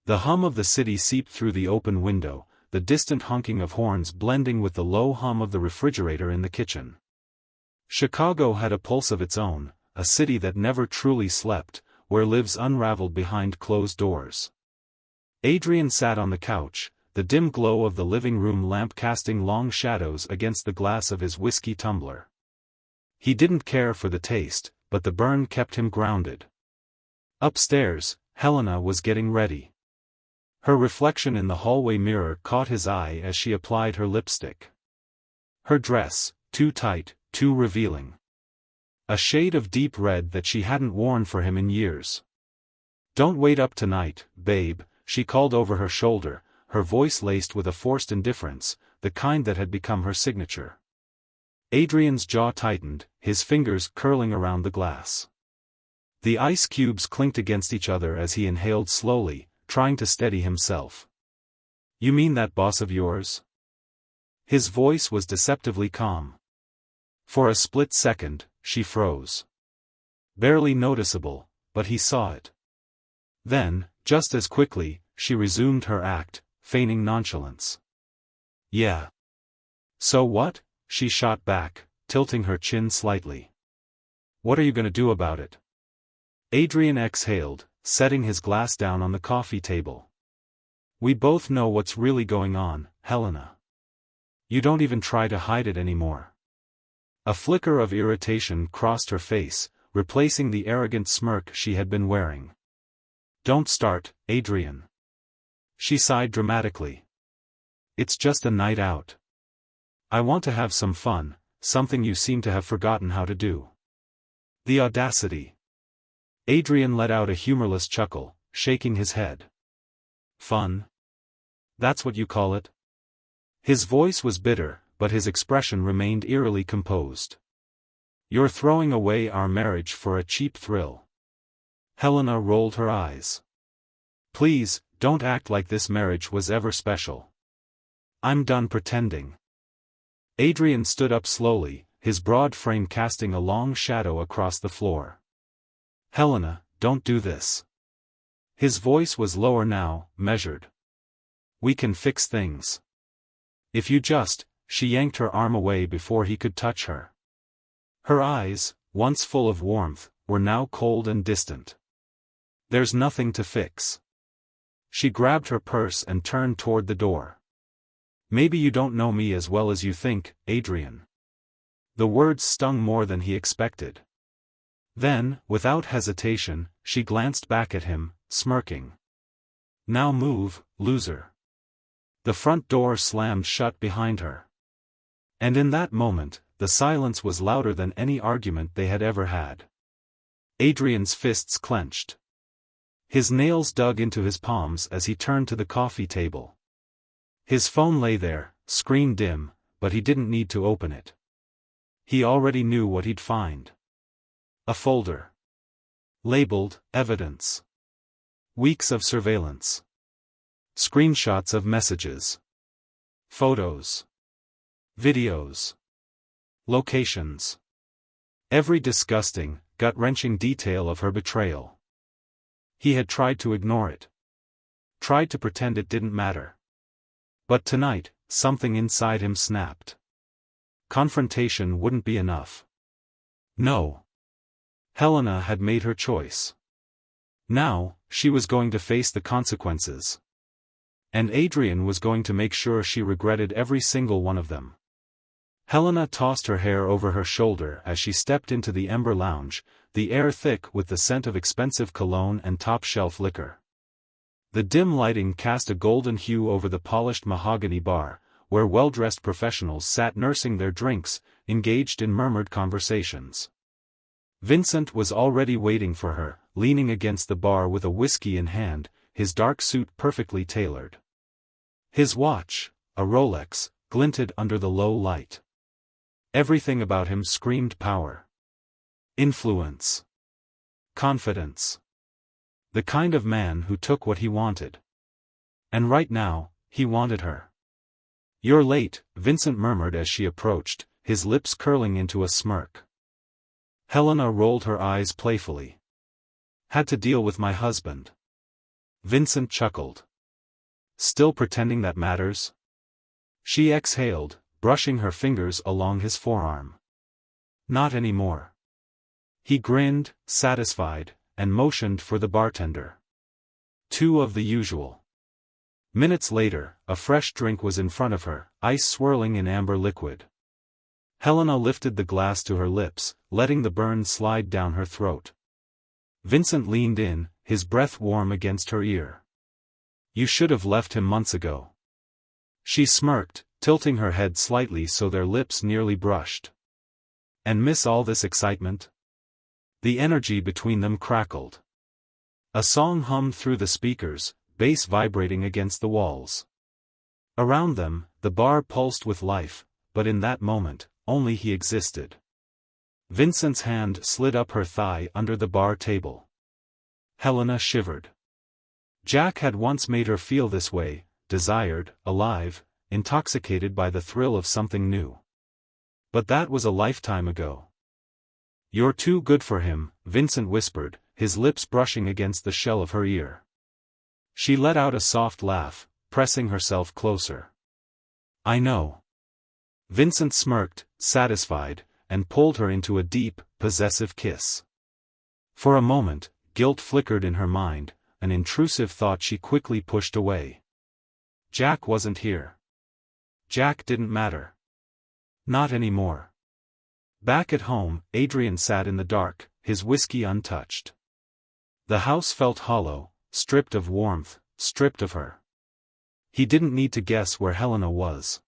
The hum of the city seeped through the open window, the distant honking of horns blending with the low hum of the refrigerator in the kitchen. Chicago had a pulse of its own, a city that never truly slept, where lives unraveled behind closed doors. Adrian sat on the couch, the dim glow of the living room lamp casting long shadows against the glass of his whiskey tumbler. He didn't care for the taste, but the burn kept him grounded. Upstairs, Helena was getting ready. Her reflection in the hallway mirror caught his eye as she applied her lipstick. Her dress, too tight, too revealing. A shade of deep red that she hadn't worn for him in years. "Don't wait up tonight, babe," she called over her shoulder, her voice laced with a forced indifference, the kind that had become her signature. Adrian's jaw tightened, his fingers curling around the glass. The ice cubes clinked against each other as he inhaled slowly, trying to steady himself. "You mean that boss of yours?" His voice was deceptively calm. For a split second, she froze. Barely noticeable, but he saw it. Then, just as quickly, she resumed her act, feigning nonchalance. "Yeah. So what?" she shot back, tilting her chin slightly. "What are you going to do about it?" Adrian exhaled, setting his glass down on the coffee table. "We both know what's really going on, Helena. You don't even try to hide it anymore." A flicker of irritation crossed her face, replacing the arrogant smirk she had been wearing. "Don't start, Adrian." She sighed dramatically. "It's just a night out. I want to have some fun, something you seem to have forgotten how to do." The audacity. Adrian let out a humorless chuckle, shaking his head. "Fun? That's what you call it?" His voice was bitter, but his expression remained eerily composed. "You're throwing away our marriage for a cheap thrill." Helena rolled her eyes. "Please, don't act like this marriage was ever special. I'm done pretending." Adrian stood up slowly, his broad frame casting a long shadow across the floor. "Helena, don't do this." His voice was lower now, measured. "We can fix things. If you just—" She yanked her arm away before he could touch her. Her eyes, once full of warmth, were now cold and distant. "There's nothing to fix." She grabbed her purse and turned toward the door. "Maybe you don't know me as well as you think, Adrian." The words stung more than he expected. Then, without hesitation, she glanced back at him, smirking. "Now move, loser." The front door slammed shut behind her. And in that moment, the silence was louder than any argument they had ever had. Adrian's fists clenched. His nails dug into his palms as he turned to the coffee table. His phone lay there, screen dim, but he didn't need to open it. He already knew what he'd find. A folder. Labeled, Evidence. Weeks of surveillance. Screenshots of messages. Photos. Videos. Locations. Every disgusting, gut-wrenching detail of her betrayal. He had tried to ignore it. Tried to pretend it didn't matter. But tonight, something inside him snapped. Confrontation wouldn't be enough. No. Helena had made her choice. Now, she was going to face the consequences. And Adrian was going to make sure she regretted every single one of them. Helena tossed her hair over her shoulder as she stepped into the Ember Lounge, the air thick with the scent of expensive cologne and top-shelf liquor. The dim lighting cast a golden hue over the polished mahogany bar, where well-dressed professionals sat nursing their drinks, engaged in murmured conversations. Vincent was already waiting for her, leaning against the bar with a whiskey in hand, his dark suit perfectly tailored. His watch, a Rolex, glinted under the low light. Everything about him screamed power. Influence. Confidence. The kind of man who took what he wanted. And right now, he wanted her. "You're late," Vincent murmured as she approached, his lips curling into a smirk. Helena rolled her eyes playfully. "Had to deal with my husband." Vincent chuckled. Still pretending that matters? She exhaled, brushing her fingers along his forearm. Not anymore. He grinned, satisfied, and motioned for the bartender. Two of the usual. Minutes later, a fresh drink was in front of her, ice swirling in amber liquid. Helena lifted the glass to her lips, letting the burn slide down her throat. Vincent leaned in, his breath warm against her ear. You should have left him months ago. She smirked, tilting her head slightly so their lips nearly brushed. And miss all this excitement? The energy between them crackled. A song hummed through the speakers, bass vibrating against the walls. Around them, the bar pulsed with life, but in that moment, only he existed. Vincent's hand slid up her thigh under the bar table. Helena shivered. Jack had once made her feel this way, desired, alive, intoxicated by the thrill of something new. But that was a lifetime ago. You're too good for him, Vincent whispered, his lips brushing against the shell of her ear. She let out a soft laugh, pressing herself closer. I know. Vincent smirked, satisfied, and pulled her into a deep, possessive kiss. For a moment, guilt flickered in her mind, an intrusive thought she quickly pushed away. Jack wasn't here. Jack didn't matter. Not anymore. Back at home, Adrian sat in the dark, his whiskey untouched. The house felt hollow, stripped of warmth, stripped of her. He didn't need to guess where Helena was.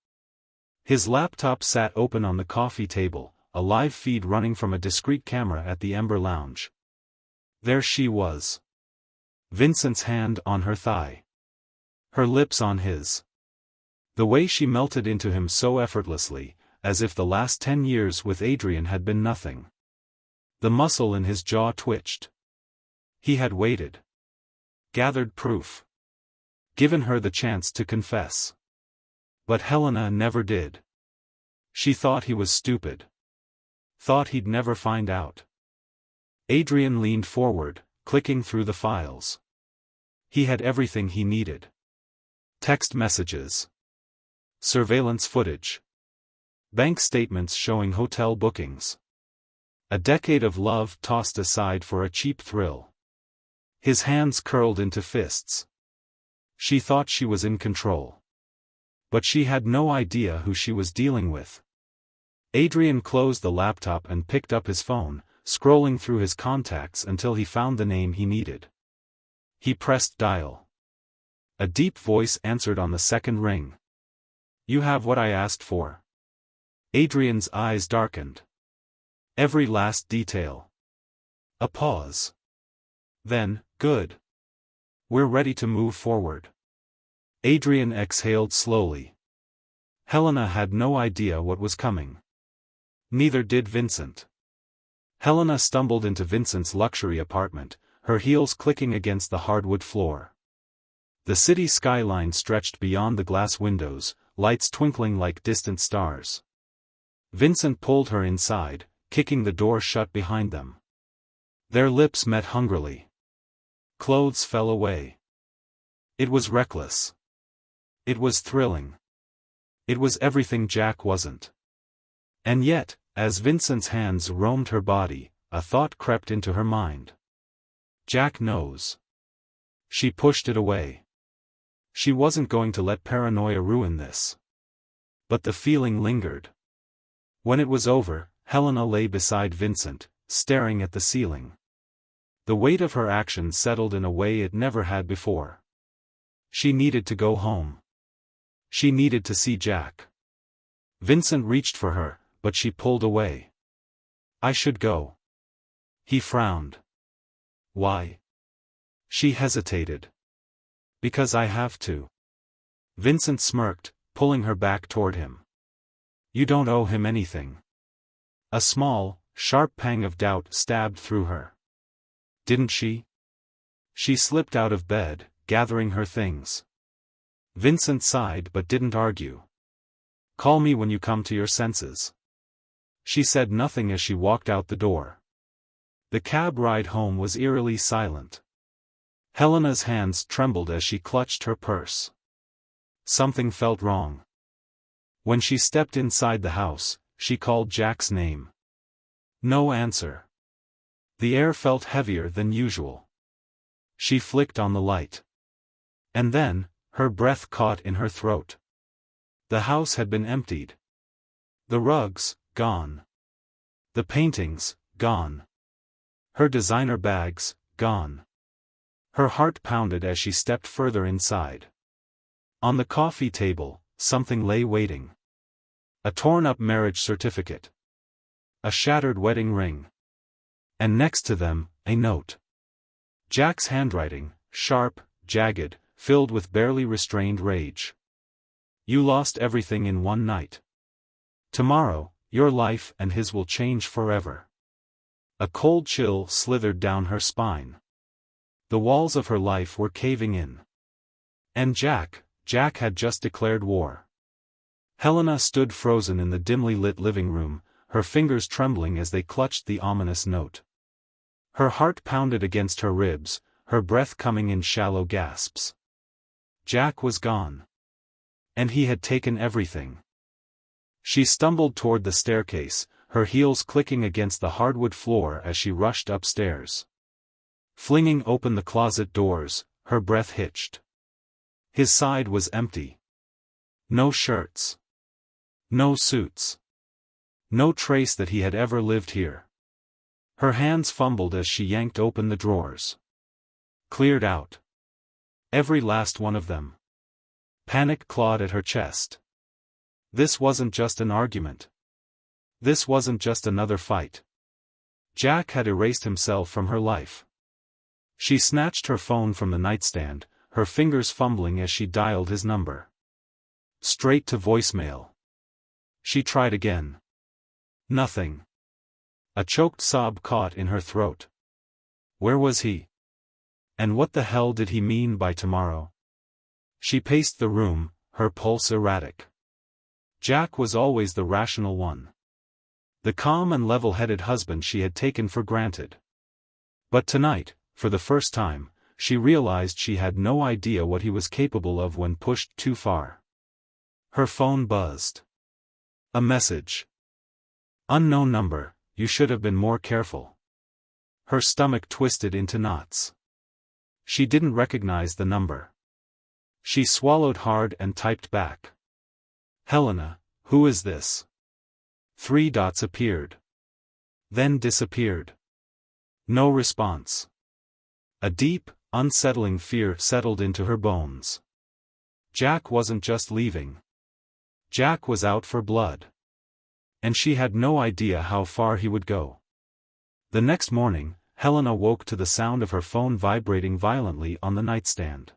His laptop sat open on the coffee table, a live feed running from a discreet camera at the Ember Lounge. There she was. Vincent's hand on her thigh. Her lips on his. The way she melted into him so effortlessly, as if the last 10 years with Adrian had been nothing. The muscle in his jaw twitched. He had waited. Gathered proof. Given her the chance to confess. But Helena never did. She thought he was stupid. Thought he'd never find out. Adrian leaned forward, clicking through the files. He had everything he needed. Text messages. Surveillance footage. Bank statements showing hotel bookings. A decade of love tossed aside for a cheap thrill. His hands curled into fists. She thought she was in control. But she had no idea who she was dealing with. Adrian closed the laptop and picked up his phone, scrolling through his contacts until he found the name he needed. He pressed dial. A deep voice answered on the second ring. You have what I asked for. Adrian's eyes darkened. Every last detail. A pause. Then, good. We're ready to move forward. Adrian exhaled slowly. Helena had no idea what was coming. Neither did Vincent. Helena stumbled into Vincent's luxury apartment, her heels clicking against the hardwood floor. The city skyline stretched beyond the glass windows, lights twinkling like distant stars. Vincent pulled her inside, kicking the door shut behind them. Their lips met hungrily. Clothes fell away. It was reckless. It was thrilling. It was everything Jack wasn't. And yet, as Vincent's hands roamed her body, a thought crept into her mind. Jack knows. She pushed it away. She wasn't going to let paranoia ruin this. But the feeling lingered. When it was over, Helena lay beside Vincent, staring at the ceiling. The weight of her actions settled in a way it never had before. She needed to go home. She needed to see Jack. Vincent reached for her, but she pulled away. I should go. He frowned. Why? She hesitated. Because I have to. Vincent smirked, pulling her back toward him. You don't owe him anything. A small, sharp pang of doubt stabbed through her. Didn't she? She slipped out of bed, gathering her things. Vincent sighed but didn't argue. Call me when you come to your senses. She said nothing as she walked out the door. The cab ride home was eerily silent. Helena's hands trembled as she clutched her purse. Something felt wrong. When she stepped inside the house, she called Jack's name. No answer. The air felt heavier than usual. She flicked on the light. And then, her breath caught in her throat. The house had been emptied. The rugs, gone. The paintings, gone. Her designer bags, gone. Her heart pounded as she stepped further inside. On the coffee table, something lay waiting. A torn-up marriage certificate. A shattered wedding ring. And next to them, a note. Jack's handwriting, sharp, jagged, filled with barely restrained rage. You lost everything in one night. Tomorrow, your life and his will change forever. A cold chill slithered down her spine. The walls of her life were caving in. And Jack had just declared war. Helena stood frozen in the dimly lit living room, her fingers trembling as they clutched the ominous note. Her heart pounded against her ribs, her breath coming in shallow gasps. Jack was gone. And he had taken everything. She stumbled toward the staircase, her heels clicking against the hardwood floor as she rushed upstairs. Flinging open the closet doors, her breath hitched. His side was empty. No shirts. No suits. No trace that he had ever lived here. Her hands fumbled as she yanked open the drawers. Cleared out. Every last one of them. Panic clawed at her chest. This wasn't just an argument. This wasn't just another fight. Jack had erased himself from her life. She snatched her phone from the nightstand, her fingers fumbling as she dialed his number. Straight to voicemail. She tried again. Nothing. A choked sob caught in her throat. Where was he? And what the hell did he mean by tomorrow? She paced the room, her pulse erratic. Jack was always the rational one. The calm and level-headed husband she had taken for granted. But tonight, for the first time, she realized she had no idea what he was capable of when pushed too far. Her phone buzzed. A message. Unknown number, you should have been more careful. Her stomach twisted into knots. She didn't recognize the number. She swallowed hard and typed back. Helena, who is this? 3 dots appeared. Then disappeared. No response. A deep, unsettling fear settled into her bones. Jack wasn't just leaving. Jack was out for blood. And she had no idea how far he would go. The next morning, Helena woke to the sound of her phone vibrating violently on the nightstand.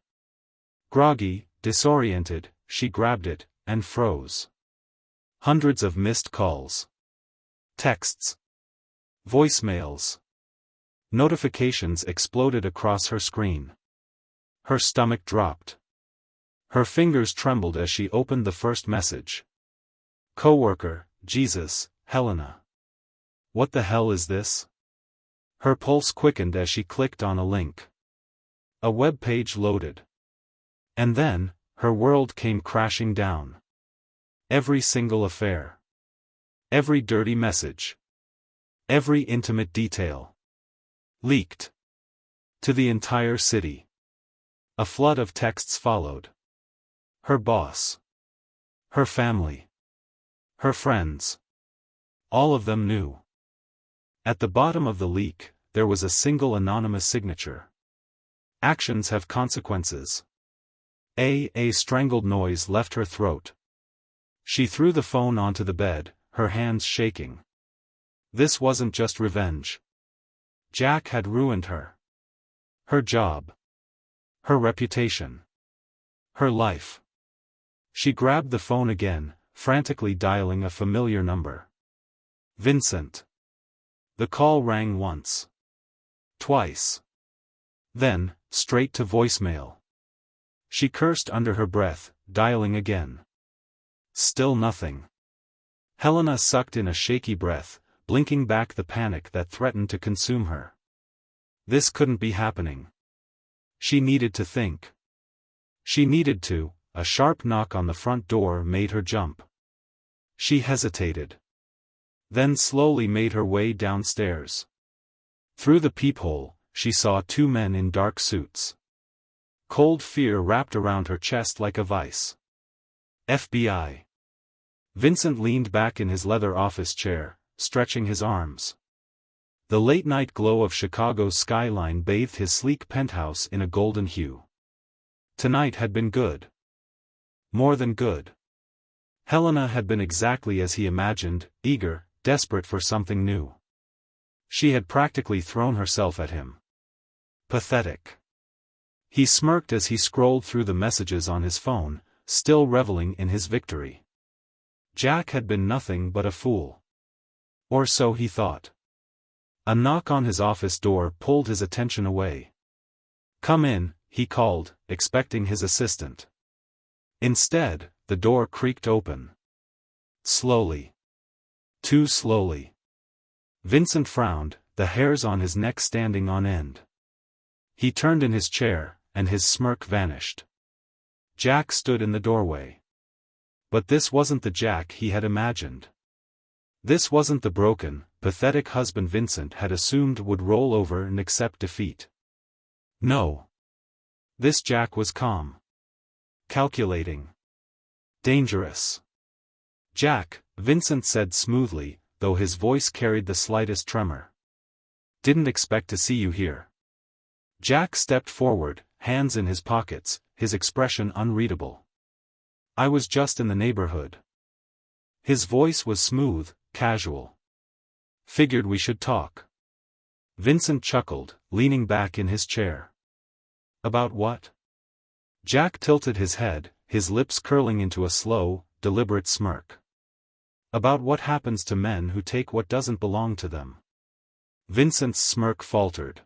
Groggy, disoriented, she grabbed it, and froze. Hundreds of missed calls. Texts. Voicemails. Notifications exploded across her screen. Her stomach dropped. Her fingers trembled as she opened the first message. Coworker, Jesus, Helena. What the hell is this? Her pulse quickened as she clicked on a link. A web page loaded. And then, her world came crashing down. Every single affair. Every dirty message. Every intimate detail. Leaked. To the entire city. A flood of texts followed. Her boss. Her family. Her friends. All of them knew. At the bottom of the leak, there was a single anonymous signature. Actions have consequences. A strangled noise left her throat. She threw the phone onto the bed, her hands shaking. This wasn't just revenge. Jack had ruined her. Her job. Her reputation. Her life. She grabbed the phone again, frantically dialing a familiar number. Vincent. The call rang once. Twice. Then, straight to voicemail. She cursed under her breath, dialing again. Still nothing. Helena sucked in a shaky breath, blinking back the panic that threatened to consume her. This couldn't be happening. She needed to think. She needed to. A sharp knock on the front door made her jump. She hesitated. Then slowly made her way downstairs. Through the peephole, she saw two men in dark suits. Cold fear wrapped around her chest like a vice. FBI. Vincent leaned back in his leather office chair, stretching his arms. The late-night glow of Chicago's skyline bathed his sleek penthouse in a golden hue. Tonight had been good. More than good. Helena had been exactly as he imagined, eager, desperate for something new. She had practically thrown herself at him. Pathetic. He smirked as he scrolled through the messages on his phone, still reveling in his victory. Jack had been nothing but a fool. Or so he thought. A knock on his office door pulled his attention away. "Come in," he called, expecting his assistant. Instead, the door creaked open. Slowly. Too slowly. Vincent frowned, the hairs on his neck standing on end. He turned in his chair, and his smirk vanished. Jack stood in the doorway. But this wasn't the Jack he had imagined. This wasn't the broken, pathetic husband Vincent had assumed would roll over and accept defeat. No. This Jack was calm. Calculating. Dangerous. "Jack," Vincent said smoothly, though his voice carried the slightest tremor. "Didn't expect to see you here." Jack stepped forward, hands in his pockets, his expression unreadable. "I was just in the neighborhood." His voice was smooth, casual. "Figured we should talk." Vincent chuckled, leaning back in his chair. "About what?" Jack tilted his head, his lips curling into a slow, deliberate smirk. "About what happens to men who take what doesn't belong to them." Vincent's smirk faltered.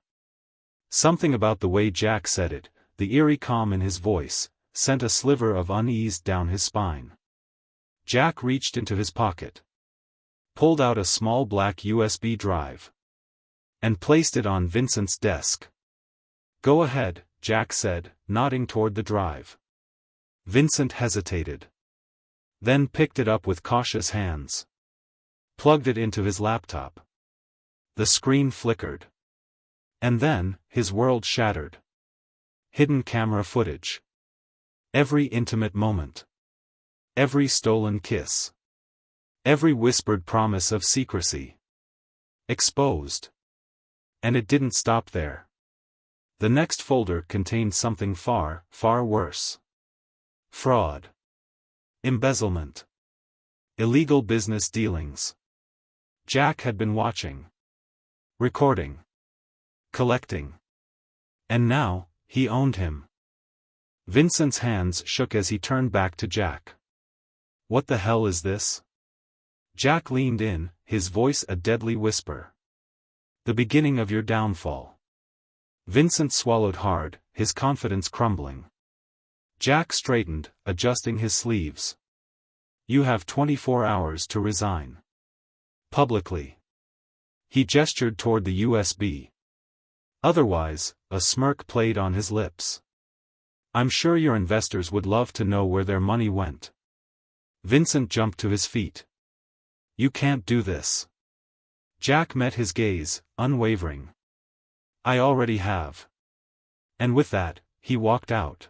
Something about the way Jack said it, the eerie calm in his voice, sent a sliver of unease down his spine. Jack reached into his pocket. Pulled out a small black USB drive. And placed it on Vincent's desk. "Go ahead," Jack said, nodding toward the drive. Vincent hesitated. Then picked it up with cautious hands. Plugged it into his laptop. The screen flickered. And then, his world shattered. Hidden camera footage. Every intimate moment. Every stolen kiss. Every whispered promise of secrecy. Exposed. And it didn't stop there. The next folder contained something far, far worse. Fraud. Embezzlement. Illegal business dealings. Jack had been watching. Recording. Collecting. And now, he owned him. Vincent's hands shook as he turned back to Jack. "What the hell is this?" Jack leaned in, his voice a deadly whisper. "The beginning of your downfall." Vincent swallowed hard, his confidence crumbling. Jack straightened, adjusting his sleeves. "You have 24 hours to resign. Publicly." He gestured toward the USB. Otherwise, a smirk played on his lips. "I'm sure your investors would love to know where their money went." Vincent jumped to his feet. "You can't do this." Jack met his gaze, unwavering. "I already have." And with that, he walked out.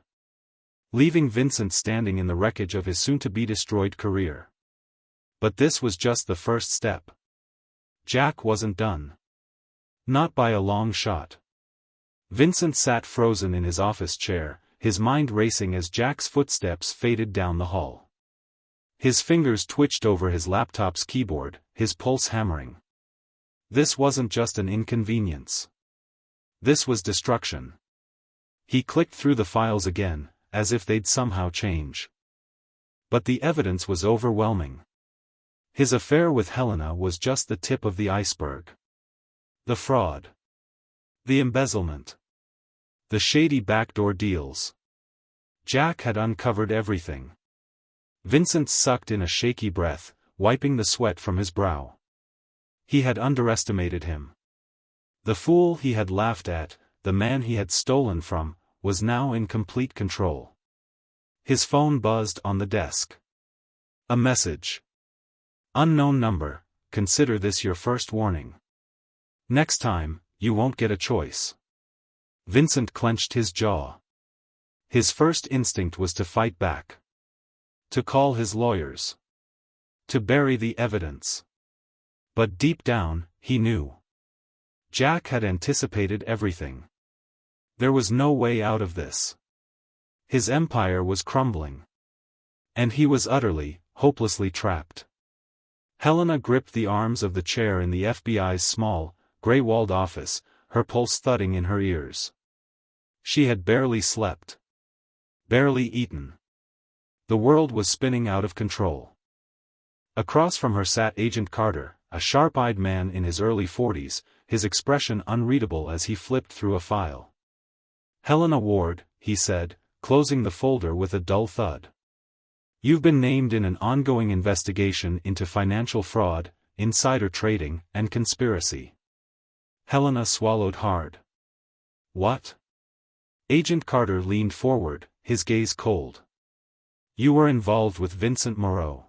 Leaving Vincent standing in the wreckage of his soon-to-be-destroyed career. But this was just the first step. Jack wasn't done. Not by a long shot. Vincent sat frozen in his office chair, his mind racing as Jack's footsteps faded down the hall. His fingers twitched over his laptop's keyboard, his pulse hammering. This wasn't just an inconvenience. This was destruction. He clicked through the files again, as if they'd somehow change. But the evidence was overwhelming. His affair with Helena was just the tip of the iceberg. The fraud. The embezzlement. The shady backdoor deals. Jack had uncovered everything. Vincent sucked in a shaky breath, wiping the sweat from his brow. He had underestimated him. The fool he had laughed at, the man he had stolen from, was now in complete control. His phone buzzed on the desk. A message. Unknown number, consider this your first warning. Next time, you won't get a choice. Vincent clenched his jaw. His first instinct was to fight back. To call his lawyers. To bury the evidence. But deep down, he knew. Jack had anticipated everything. There was no way out of this. His empire was crumbling. And he was utterly, hopelessly trapped. Helena gripped the arms of the chair in the FBI's small, gray-walled office, her pulse thudding in her ears. She had barely slept. Barely eaten. The world was spinning out of control. Across from her sat Agent Carter, a sharp-eyed man in his early 40s, his expression unreadable as he flipped through a file. "Helena Ward," he said, closing the folder with a dull thud. "You've been named in an ongoing investigation into financial fraud, insider trading, and conspiracy." Helena swallowed hard. "What?" Agent Carter leaned forward, his gaze cold. "You were involved with Vincent Moreau.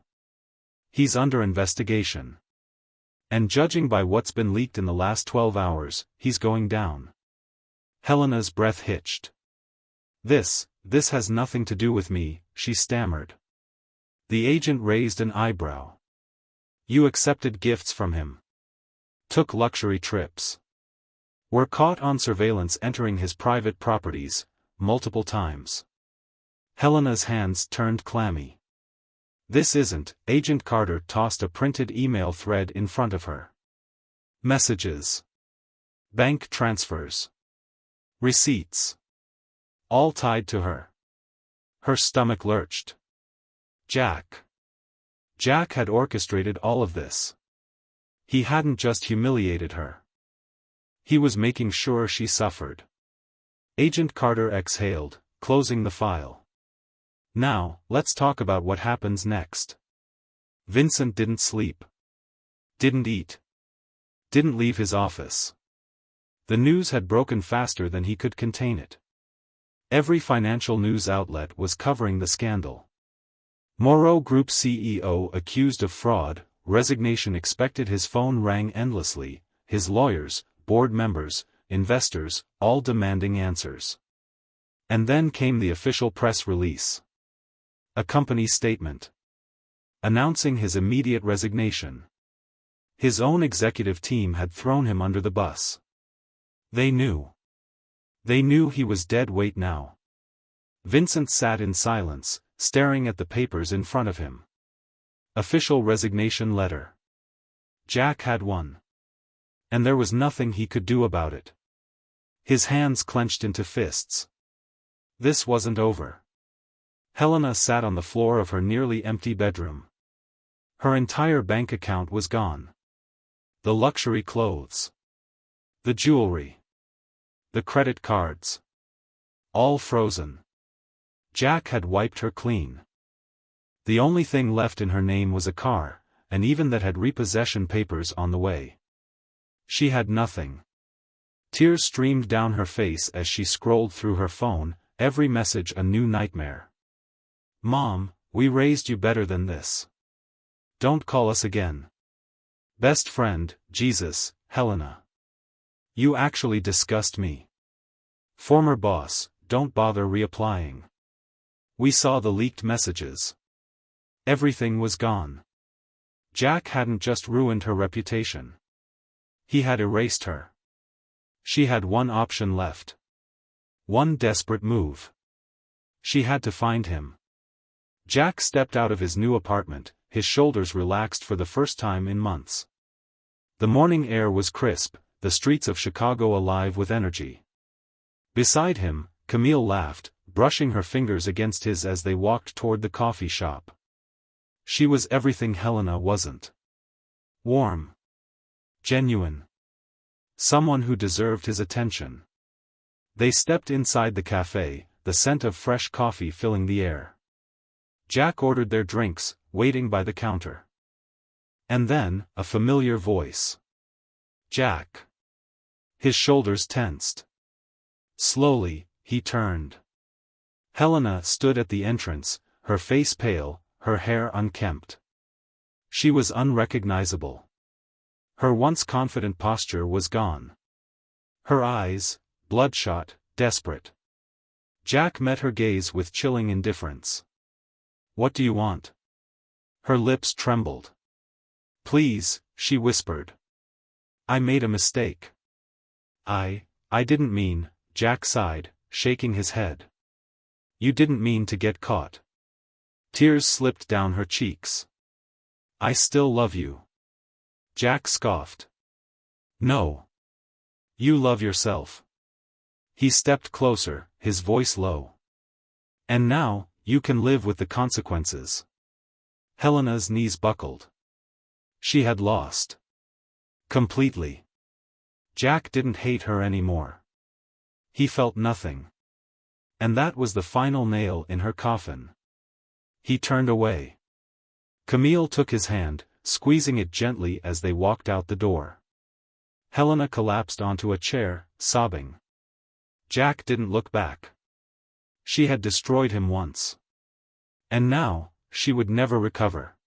He's under investigation. And judging by what's been leaked in the last 12 hours, he's going down." Helena's breath hitched. This has nothing to do with me," she stammered. The agent raised an eyebrow. "You accepted gifts from him. Took luxury trips. Were caught on surveillance entering his private properties, multiple times." Helena's hands turned clammy. "This isn't," Agent Carter tossed a printed email thread in front of her. "Messages. Bank transfers. Receipts. All tied to her." Her stomach lurched. Jack had orchestrated all of this. He hadn't just humiliated her. He was making sure she suffered. Agent Carter exhaled, closing the file. "Now, let's talk about what happens next." Vincent didn't sleep. Didn't eat. Didn't leave his office. The news had broken faster than he could contain it. Every financial news outlet was covering the scandal. Moreau Group CEO accused of fraud, resignation expected. His phone rang endlessly, his lawyers, board members, investors, all demanding answers. And then came the official press release. A company statement. Announcing his immediate resignation. His own executive team had thrown him under the bus. They knew. They knew he was dead weight now. Vincent sat in silence, staring at the papers in front of him. Official resignation letter. Jack had one. And there was nothing he could do about it. His hands clenched into fists. This wasn't over. Helena sat on the floor of her nearly empty bedroom. Her entire bank account was gone. The luxury clothes. The jewelry. The credit cards. All frozen. Jack had wiped her clean. The only thing left in her name was a car, and even that had repossession papers on the way. She had nothing. Tears streamed down her face as she scrolled through her phone, every message a new nightmare. "Mom, we raised you better than this. Don't call us again. Best friend, Jesus, Helena. You actually disgust me. Former boss, don't bother reapplying. We saw the leaked messages. Everything was gone." Jack hadn't just ruined her reputation. He had erased her. She had one option left. One desperate move. She had to find him. Jack stepped out of his new apartment, his shoulders relaxed for the first time in months. The morning air was crisp, the streets of Chicago alive with energy. Beside him, Camille laughed, brushing her fingers against his as they walked toward the coffee shop. She was everything Helena wasn't. Warm. Genuine. Someone who deserved his attention. They stepped inside the cafe, the scent of fresh coffee filling the air. Jack ordered their drinks, waiting by the counter. And then, a familiar voice. "Jack." His shoulders tensed. Slowly, he turned. Helena stood at the entrance, her face pale, her hair unkempt. She was unrecognizable. Her once confident posture was gone. Her eyes, bloodshot, desperate. Jack met her gaze with chilling indifference. "What do you want?" Her lips trembled. "Please," she whispered. "I made a mistake." I didn't mean," Jack sighed, shaking his head. "You didn't mean to get caught." Tears slipped down her cheeks. "I still love you." Jack scoffed. "No. You love yourself." He stepped closer, his voice low. "And now, you can live with the consequences." Helena's knees buckled. She had lost. Completely. Jack didn't hate her anymore. He felt nothing. And that was the final nail in her coffin. He turned away. Camille took his hand, squeezing it gently as they walked out the door. Helena collapsed onto a chair, sobbing. Jack didn't look back. She had destroyed him once. And now, she would never recover.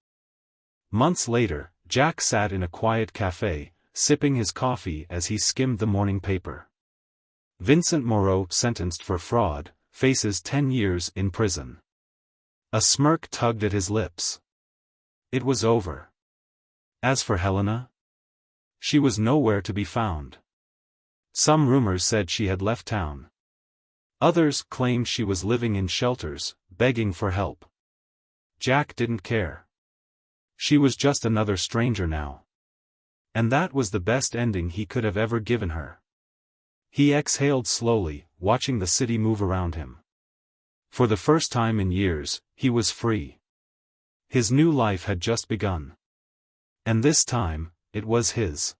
Months later, Jack sat in a quiet cafe, sipping his coffee as he skimmed the morning paper. Vincent Moreau sentenced for fraud, faces 10 years in prison. A smirk tugged at his lips. It was over. As for Helena? She was nowhere to be found. Some rumors said she had left town. Others claimed she was living in shelters, begging for help. Jack didn't care. She was just another stranger now. And that was the best ending he could have ever given her. He exhaled slowly, watching the city move around him. For the first time in years, he was free. His new life had just begun. And this time, it was his.